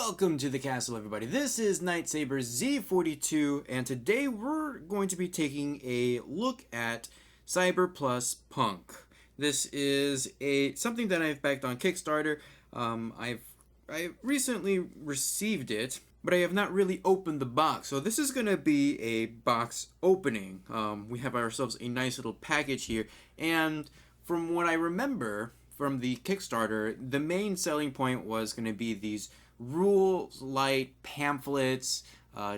Welcome to the castle, everybody. This is Nightsaber Z42, and today we're going to be taking a look at Cyber Plus Punk. This is something that I've backed on Kickstarter. I recently received it, but I have not really opened the box. So this is going to be a box opening. We have ourselves a nice little package here, and from what I remember from the Kickstarter, the main selling point was going to be these rules light pamphlets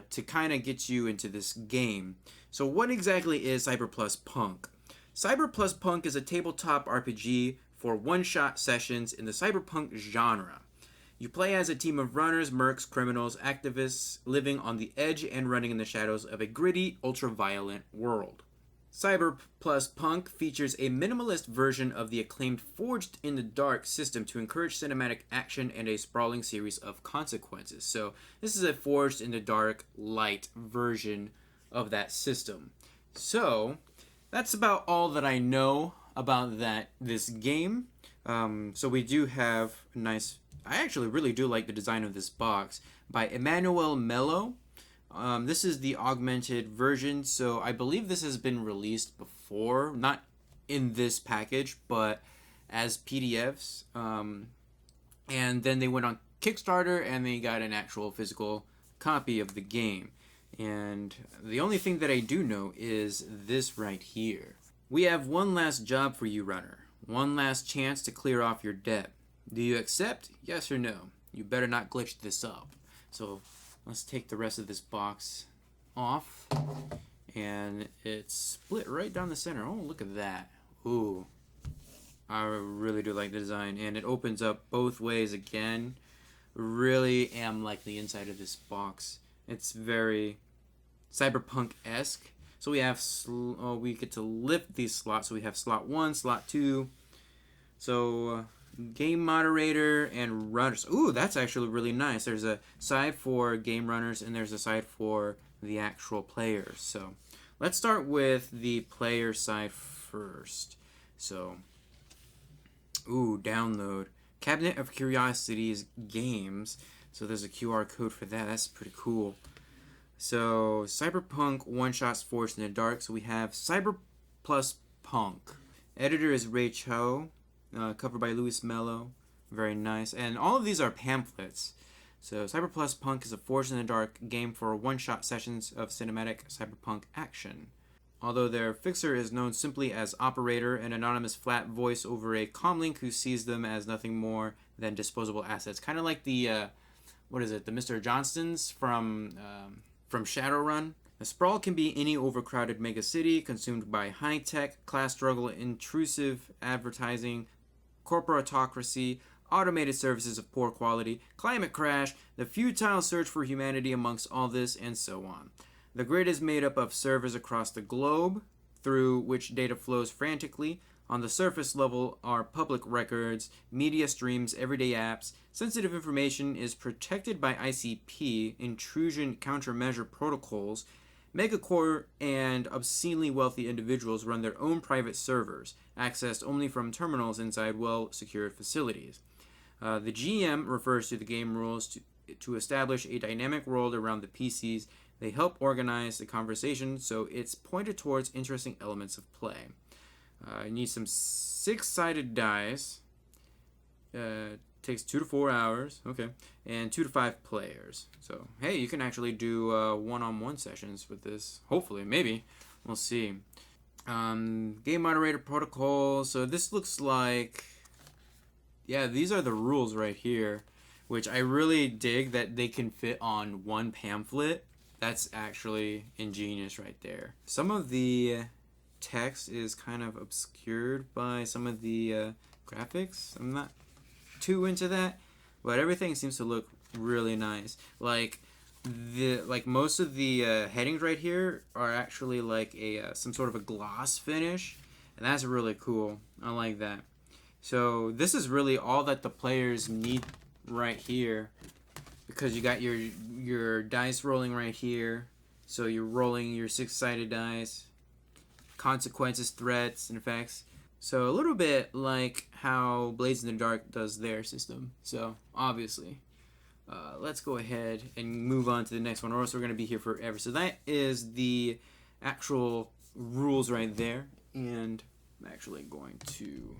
to kind of get you into this game. So what exactly is Cyber Plus Punk? Cyber Plus Punk is a tabletop RPG for one-shot sessions in the cyberpunk genre. You play as a team of runners, mercs, criminals, activists living on the edge and running in the shadows of a gritty, ultra-violent world. Cyber Plus Punk features a minimalist version of the acclaimed Forged in the Dark system to encourage cinematic action and a sprawling series of consequences. So this is a Forged in the Dark light version of that system. So that's about all that I know about this game. So we do have a nice, I actually really do like the design of this box by Emmanuel Mello. This is the augmented version, so I believe this has been released before, not in this package, but as PDFs. And then they went on Kickstarter and they got an actual physical copy of the game. And the only thing that I do know is this right here. We have one last job for you, runner. One last chance to clear off your debt. Do you accept? Yes or no? You better not glitch this up. So let's take the rest of this box off, and it's split right down the center. Oh, look at that. Ooh, I really do like the design, and it opens up both ways again. Really am like the inside of this box. It's very cyberpunk-esque. So we have, we get to lift these slots. So we have slot 1, slot 2. So game moderator and runners. Ooh, that's actually really nice. There's a side for game runners and there's a side for the actual players. So let's start with the player side first. So, ooh, download. Cabinet of Curiosities games. So there's a QR code for that. That's pretty cool. So Cyberpunk one-shots Forged in the Dark. So we have Cyber Plus Punk. Editor is Ray Cho. Covered by Louis Mello. Very nice. And all of these are pamphlets. So Cyber Plus Punk is a Forged in the Dark game for one-shot sessions of cinematic cyberpunk action. Although their fixer is known simply as Operator, an anonymous flat voice over a comlink who sees them as nothing more than disposable assets. Kind of like the, what is it, the Mr. Johnstons from Shadowrun. The sprawl can be any overcrowded megacity consumed by high-tech, class struggle, intrusive advertising, corporatocracy, automated services of poor quality, climate crash, the futile search for humanity amongst all this, and so on. The grid is made up of servers across the globe, through which data flows frantically. On the surface level are public records, media streams, everyday apps. Sensitive information is protected by ICP, intrusion countermeasure protocols. Megacore and obscenely wealthy individuals run their own private servers, accessed only from terminals inside well-secured facilities. The GM refers to the game rules to establish a dynamic world around the PCs. They help organize the conversation, so it's pointed towards interesting elements of play. You need some 6-sided dice. Takes 2 to 4 hours, okay, and 2 to 5 players. So, hey, you can actually do one-on-one sessions with this. Hopefully, maybe. We'll see. Game moderator protocol. So this looks like, yeah, these are the rules right here, which I really dig that they can fit on one pamphlet. That's actually ingenious right there. Some of the text is kind of obscured by some of the graphics. I'm not too into that, but everything seems to look really nice. Like most of the headings right here are actually like a some sort of a gloss finish, and that's really cool. I like that. So this is really all that the players need right here, because you got your dice rolling right here. So you're rolling your 6-sided dice, consequences, threats, and effects. So a little bit like how Blades in the Dark does their system. So obviously, let's go ahead and move on to the next one, or else we're going to be here forever. So that is the actual rules right there, and I'm actually going to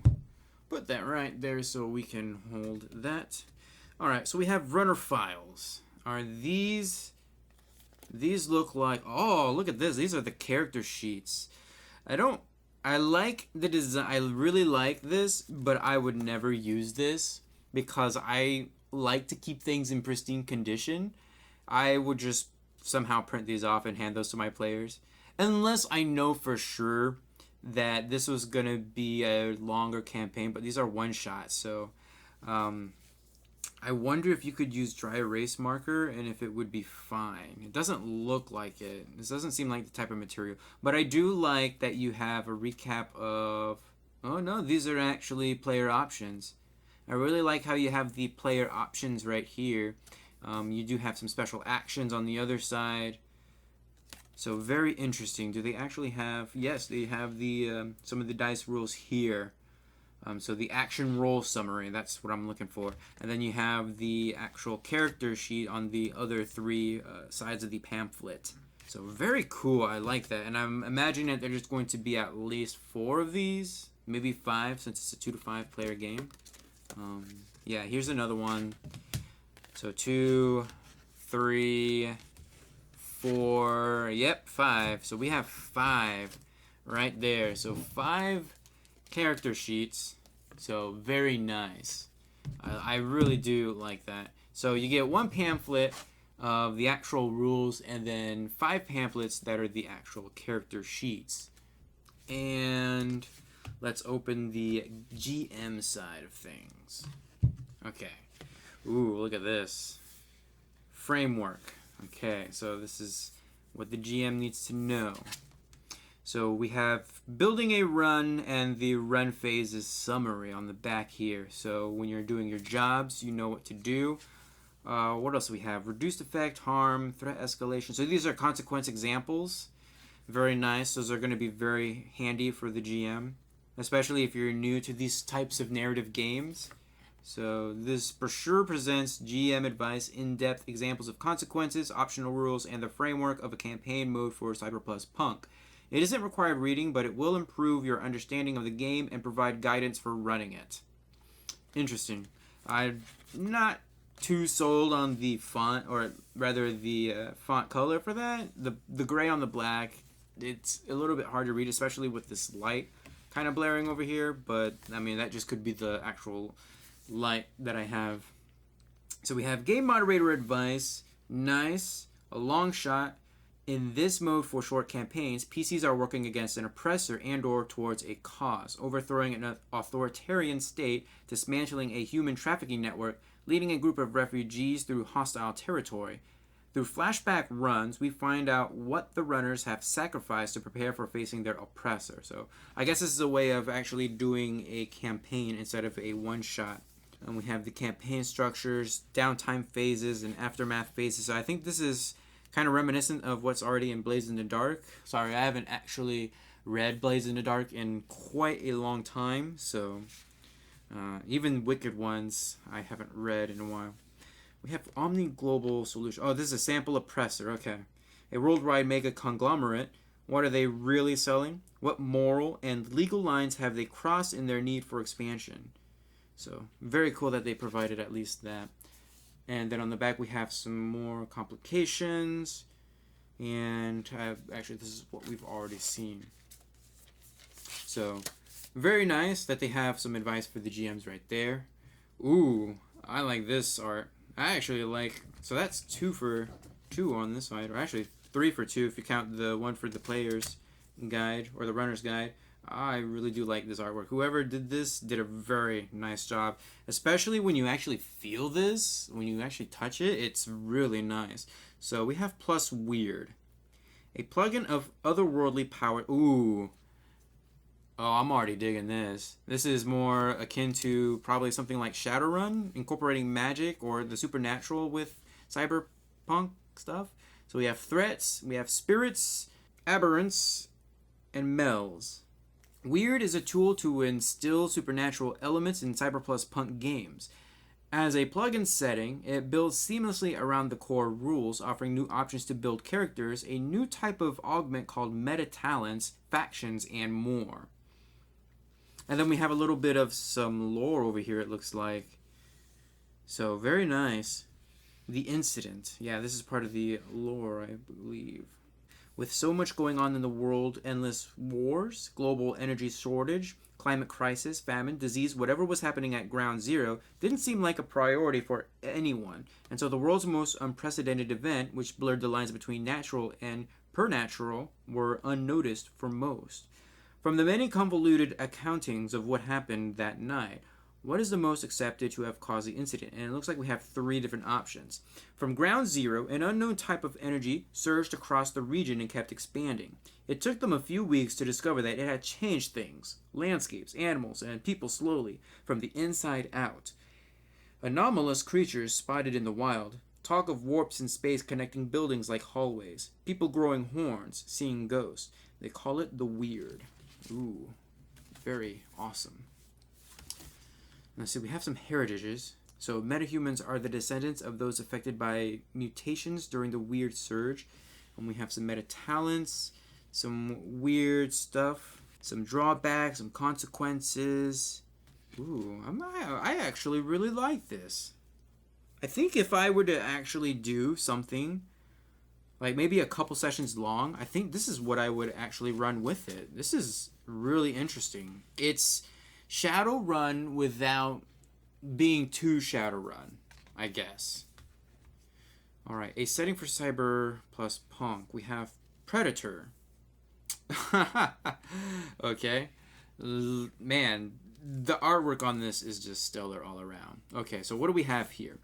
put that right there so we can hold that. All right, so we have runner files. Are these look like, oh, look at this. These are the character sheets. I like the design. I really like this, but I would never use this because I like to keep things in pristine condition. I would just somehow print these off and hand those to my players. Unless I know for sure that this was going to be a longer campaign, but these are one shots, so I wonder if you could use dry erase marker and if it would be fine. It doesn't look like it. This doesn't seem like the type of material. But I do like that you have a recap of... Oh no, these are actually player options. I really like how you have the player options right here. You do have some special actions on the other side. So very interesting. Do they actually have... Yes, they have the some of the dice rules here. So the action roll summary, that's what I'm looking for. And then you have the actual character sheet on the other three sides of the pamphlet. So very cool, I like that. And I'm imagining that there's going to be at least 4 of these, maybe 5 since it's a 2 to 5 player game. Yeah, here's another one. So 2, 3, 4, yep, 5. So we have 5 right there. So 5 character sheets, so very nice. I really do like that. So you get 1 pamphlet of the actual rules and then 5 pamphlets that are the actual character sheets. And let's open the GM side of things. Okay. Ooh, look at this. Framework. Okay, so this is what the GM needs to know. So we have building a run and the run phases summary on the back here. So when you're doing your jobs, you know what to do. What else do we have? Reduced effect, harm, threat escalation. So these are consequence examples. Very nice. Those are going to be very handy for the GM, especially if you're new to these types of narrative games. So this brochure presents GM advice, in-depth examples of consequences, optional rules, and the framework of a campaign mode for Cyber Punk. It isn't required reading, but it will improve your understanding of the game and provide guidance for running it. Interesting. I'm not too sold on the font, or rather the font color for that. The gray on the black, it's a little bit hard to read, especially with this light kind of blaring over here. But, I mean, that just could be the actual light that I have. So we have game moderator advice. Nice. A long shot. In this mode for short campaigns, PCs are working against an oppressor and/or towards a cause, overthrowing an authoritarian state, dismantling a human trafficking network, leading a group of refugees through hostile territory. Through flashback runs, we find out what the runners have sacrificed to prepare for facing their oppressor. So I guess this is a way of actually doing a campaign instead of a one-shot. And we have the campaign structures, downtime phases, and aftermath phases. So I think this is kind of reminiscent of what's already in Blades in the Dark. Sorry, I haven't actually read Blades in the Dark in quite a long time, so even Wicked Ones I haven't read in a while. We have Omni Global Solution. Oh, this is a sample oppressor. Okay. A worldwide mega conglomerate. What are they really selling? What moral and legal lines have they crossed in their need for expansion? So, very cool that they provided at least that. And then on the back we have some more complications, and actually this is what we've already seen. So very nice that they have some advice for the GMs right there. Ooh, I like this art. I actually like, so that's 2 for 2 on this side, or actually 3 for 2 if you count the one for the player's guide or the runner's guide. I really do like this artwork. Whoever did this did a very nice job, especially when you actually feel this, when you actually touch it, it's really nice. So we have plus weird. A plugin of otherworldly power. Ooh. Oh, I'm already digging this. This is more akin to probably something like Shadowrun, incorporating magic or the supernatural with cyberpunk stuff. So we have threats, we have spirits, aberrants, and mells. Weird is a tool to instill supernatural elements in Cyberpunk games. As a plugin setting, it builds seamlessly around the core rules, offering new options to build characters, a new type of augment called meta talents, factions, and more. And then we have a little bit of some lore over here, it looks like. So, very nice. The incident. Yeah, this is part of the lore, I believe. With so much going on in the world, endless wars, global energy shortage, climate crisis, famine, disease, whatever was happening at Ground Zero didn't seem like a priority for anyone. And so the world's most unprecedented event, which blurred the lines between natural and supernatural, were unnoticed for most. From the many convoluted accountings of what happened that night, what is the most accepted to have caused the incident? And it looks like we have 3 different options. From Ground Zero, an unknown type of energy surged across the region and kept expanding. It took them a few weeks to discover that it had changed things, landscapes, animals, and people slowly, from the inside out. Anomalous creatures spotted in the wild, talk of warps in space connecting buildings like hallways, people growing horns, seeing ghosts. They call it the weird. Ooh, very awesome. Let's see, we have some heritages. So metahumans are the descendants of those affected by mutations during the weird surge. And we have some meta talents, some weird stuff, some drawbacks, some consequences. Ooh, I actually really like this. I think if I were to actually do something, like maybe a couple sessions long, I think this is what I would actually run with it. This is really interesting. It's Shadowrun without being too Shadowrun, I guess. Alright, a setting for Cyber plus Punk. We have Predator. Okay. Man, the artwork on this is just stellar all around. Okay, so what do we have here?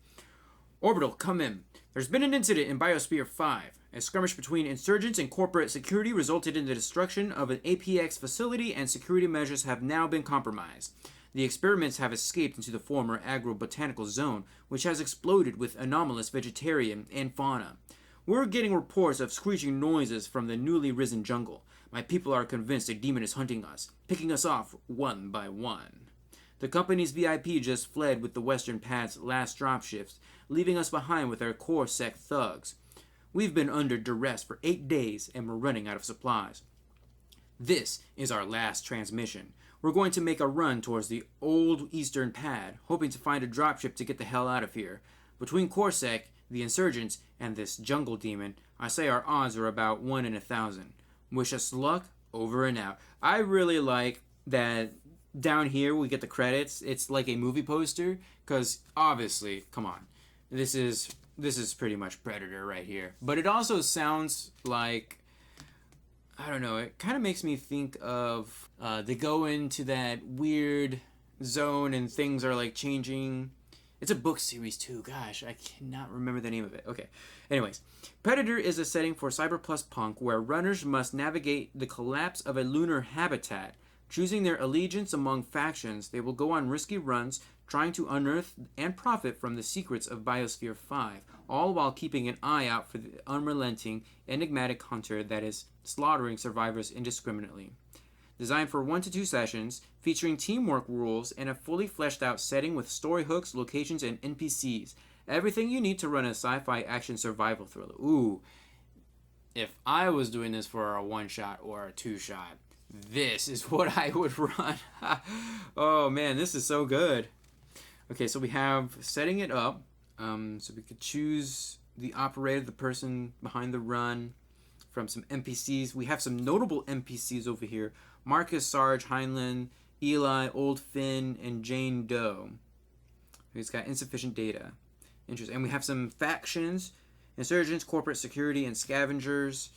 Orbital, come in. There's been an incident in Biosphere 5. A skirmish between insurgents and corporate security resulted in the destruction of an APX facility, and security measures have now been compromised. The experiments have escaped into the former agro-botanical zone, which has exploded with anomalous vegetarian and fauna. We're getting reports of screeching noises from the newly risen jungle. My people are convinced a demon is hunting us, picking us off one by one. The company's VIP just fled with the Western Pad's last dropships, leaving us behind with our core sec thugs. We've been under duress for 8 days, and we're running out of supplies. This is our last transmission. We're going to make a run towards the old Eastern Pad, hoping to find a dropship to get the hell out of here. Between Corsac, the insurgents, and this jungle demon, I say our odds are about 1 in 1,000. Wish us luck, over and out. I really like that down here we get the credits. It's like a movie poster, because obviously, come on, this is pretty much Predator right here. But it also sounds like, I don't know, it kind of makes me think of, they go into that weird zone and things are like changing. It's a book series too. Gosh, I cannot remember the name of it. Okay. Anyways, Predator is a setting for Cyber plus Punk where runners must navigate the collapse of a lunar habitat. Choosing their allegiance among factions, they will go on risky runs trying to unearth and profit from the secrets of Biosphere 5, all while keeping an eye out for the unrelenting, enigmatic hunter that is slaughtering survivors indiscriminately. Designed for 1 to 2 sessions, featuring teamwork rules and a fully fleshed out setting with story hooks, locations, and NPCs. Everything you need to run a sci-fi action survival thriller. Ooh, if I was doing this for a 1-shot or a 2-shot, this is what I would run. Oh man, this is so good. Okay, so we have setting it up. So we could choose the operator, the person behind the run, from some NPCs. We have some notable NPCs over here. Marcus, Sarge, Heinlein, Eli, Old Finn, and Jane Doe. He's got insufficient data. Interesting. And we have some factions, insurgents, corporate security, and scavengers,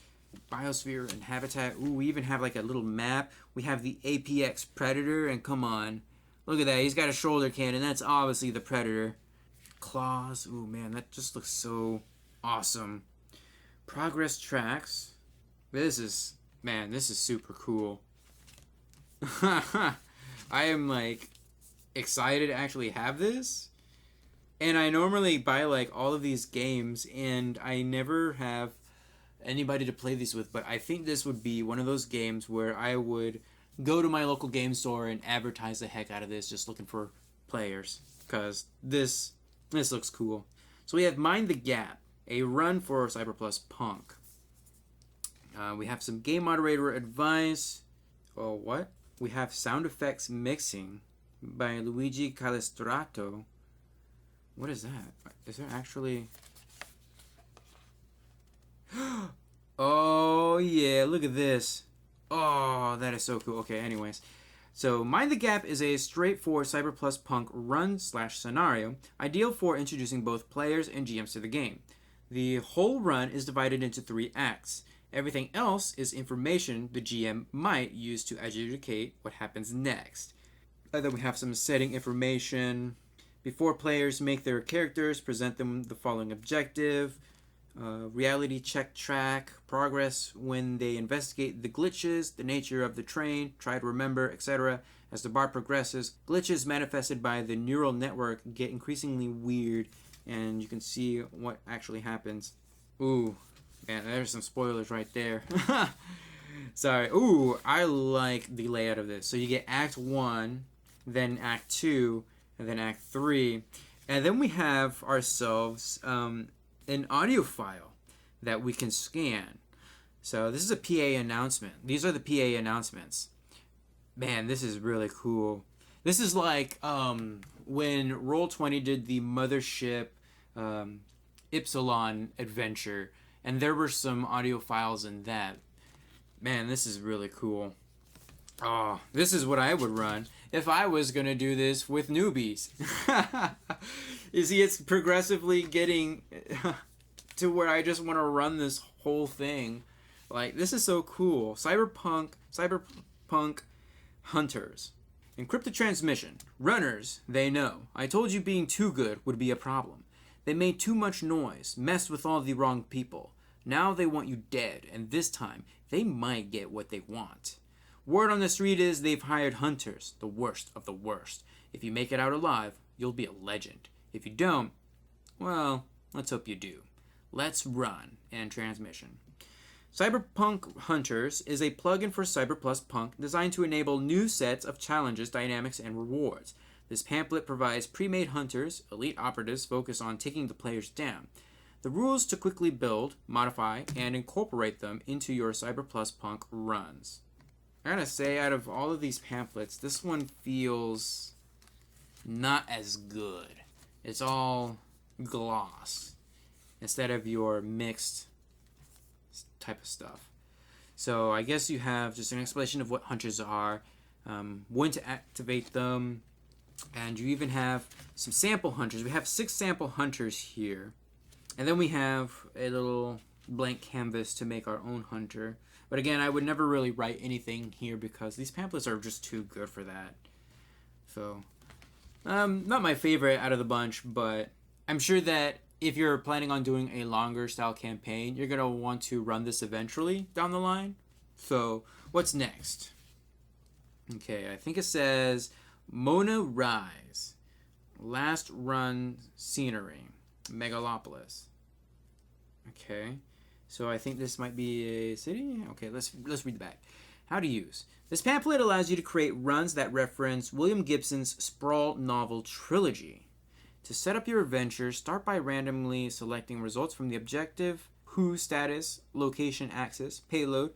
biosphere, and habitat. Ooh, we even have like a little map. We have the APX Predator, and come on. Look at that. He's got a shoulder cannon. That's obviously the Predator. Claws. Ooh, man, that just looks so awesome. Progress tracks. This is super cool. I am like excited to actually have this. And I normally buy like all of these games and I never have anybody to play these with, but I think this would be one of those games where I would go to my local game store and advertise the heck out of this, just looking for players, because this This looks cool. So we have Mind the Gap, a run for Cyber Plus Punk. We have some game moderator advice. Oh, what? We have sound effects mixing by Luigi Calistrato. What is that? Is there actually... Oh, yeah, look at this. Oh, that is so cool. Okay, anyways. So, Mind the Gap is a straightforward Cyber Plus Punk run/scenario, ideal for introducing both players and GMs to the game. The whole run is divided into 3 acts. Everything else is information the GM might use to adjudicate what happens next. Then we have some setting information. Before players make their characters, present them the following objective. Reality check track, progress when they investigate the glitches, the nature of the train, try to remember, etc. As the bar progresses, glitches manifested by the neural network get increasingly weird, and you can see what actually happens. Ooh, man, there's some spoilers right there. Sorry. Ooh, I like the layout of this. So you get Act 1, then Act 2, and then Act 3. And then we have ourselves an audio file that we can scan. So this is a PA announcement. These are the PA announcements. Man, this is really cool. This is like when Roll20 did the Mothership Ipsilon adventure, and there were some audio files in that. Man, this is really cool. Oh, this is what I would run if I was going to do this with newbies. You see, it's progressively getting to where I just want to run this whole thing. Like, this is so cool. Cyberpunk Hunters. Encrypted transmission. Runners, they know. I told you being too good would be a problem. They made too much noise, messed with all the wrong people. Now they want you dead, and this time, they might get what they want. Word on the street is they've hired hunters, the worst of the worst. If you make it out alive, you'll be a legend. If you don't, well, let's hope you do. Let's run. And transmission. Cyberpunk Hunters is a plugin for Cyber Plus Punk designed to enable new sets of challenges, dynamics, and rewards. This pamphlet provides pre-made hunters, elite operatives focus on taking the players down. The rules to quickly build, modify, and incorporate them into your Cyber Plus Punk runs. I gotta say, out of all of these pamphlets, this one feels not as good. It's all gloss instead of your mixed type of stuff. So I guess you have just an explanation of what hunters are, when to activate them, and you even have some sample hunters. We have 6 sample hunters here, and then we have a little blank canvas to make our own hunter. But again, I would never really write anything here because these pamphlets are just too good for that. So, not my favorite out of the bunch, but I'm sure that if you're planning on doing a longer style campaign, you're going to want to run this eventually down the line. So, what's next? Okay, I think it says Mona Rise. Last run scenery. Megalopolis. Okay. So I think this might be a city. Okay, let's read the back. How to use. This pamphlet allows you to create runs that reference William Gibson's sprawl novel trilogy. To set up your adventure, start by randomly selecting results from the objective, who status, location axis, payload,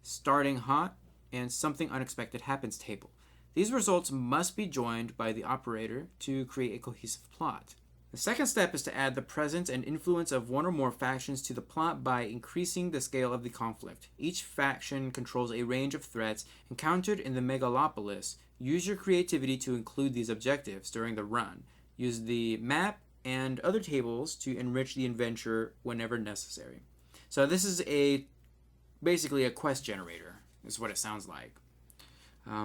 starting hot, and something unexpected happens table. These results must be joined by the operator to create a cohesive plot. The second step is to add the presence and influence of one or more factions to the plot by increasing the scale of the conflict. Each faction controls a range of threats encountered in the megalopolis. Use your creativity to include these objectives during the run. Use the map and other tables to enrich the adventure whenever necessary. So this is basically a quest generator, is what it sounds like.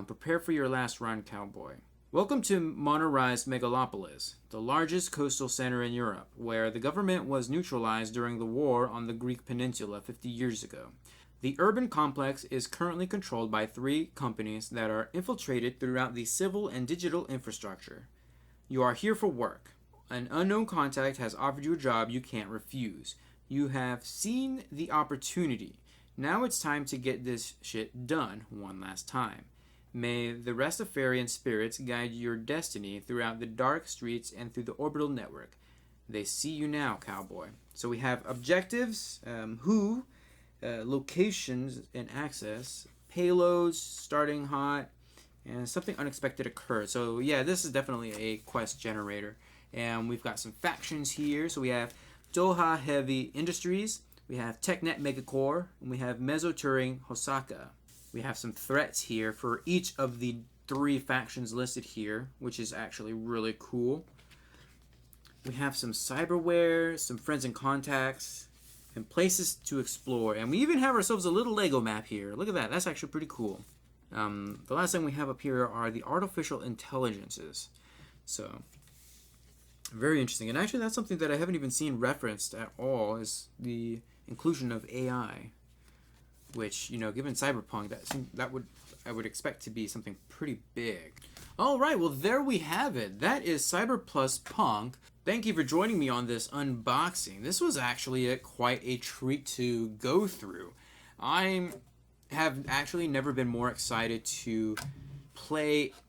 Prepare for your last run, cowboy. Welcome to Monorized Megalopolis, the largest coastal center in Europe, where the government was neutralized during the war on the Greek peninsula 50 years ago. The urban complex is currently controlled by 3 companies that are infiltrated throughout the civil and digital infrastructure. You are here for work. An unknown contact has offered you a job you can't refuse. You have seen the opportunity. Now it's time to get this shit done one last time. May the Rastafarian spirits guide your destiny throughout the dark streets and through the orbital network. They see you now, cowboy. So we have objectives, who, locations and access, payloads, starting hot, and something unexpected occurred. So yeah, this is definitely a quest generator. And we've got some factions here. So we have Doha Heavy Industries, we have TechNet Megacore, and we have Mesoturing Hosaka. We have some threats here for each of the 3 factions listed here, which is actually really cool. We have some cyberware, some friends and contacts, and places to explore. And we even have ourselves a little Lego map here. Look at that. That's actually pretty cool. The last thing we have up here are the artificial intelligences. So, very interesting. And actually, that's something that I haven't even seen referenced at all, is the inclusion of AI. Which, you know, given Cyberpunk, I would expect to be something pretty big. All right, well, there we have it. That is Cyber plus Punk. Thank you for joining me on this unboxing. This was actually quite a treat to go through. I have actually never been more excited to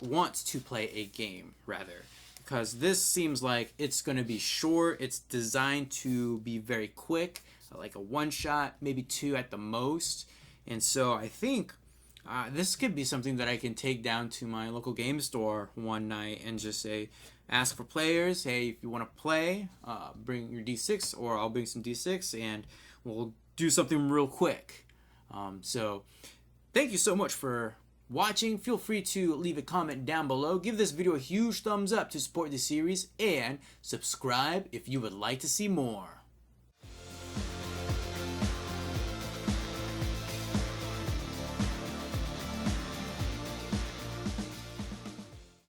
want to play a game, rather. Because this seems like it's going to be short. It's designed to be very quick, like a one-shot, maybe 2 at the most. And so I think this could be something that I can take down to my local game store one night and just say, ask for players, hey, if you want to play, bring your D6, or I'll bring some D6, and we'll do something real quick. So thank you so much for watching. Feel free to leave a comment down below. Give this video a huge thumbs up to support the series, and subscribe if you would like to see more.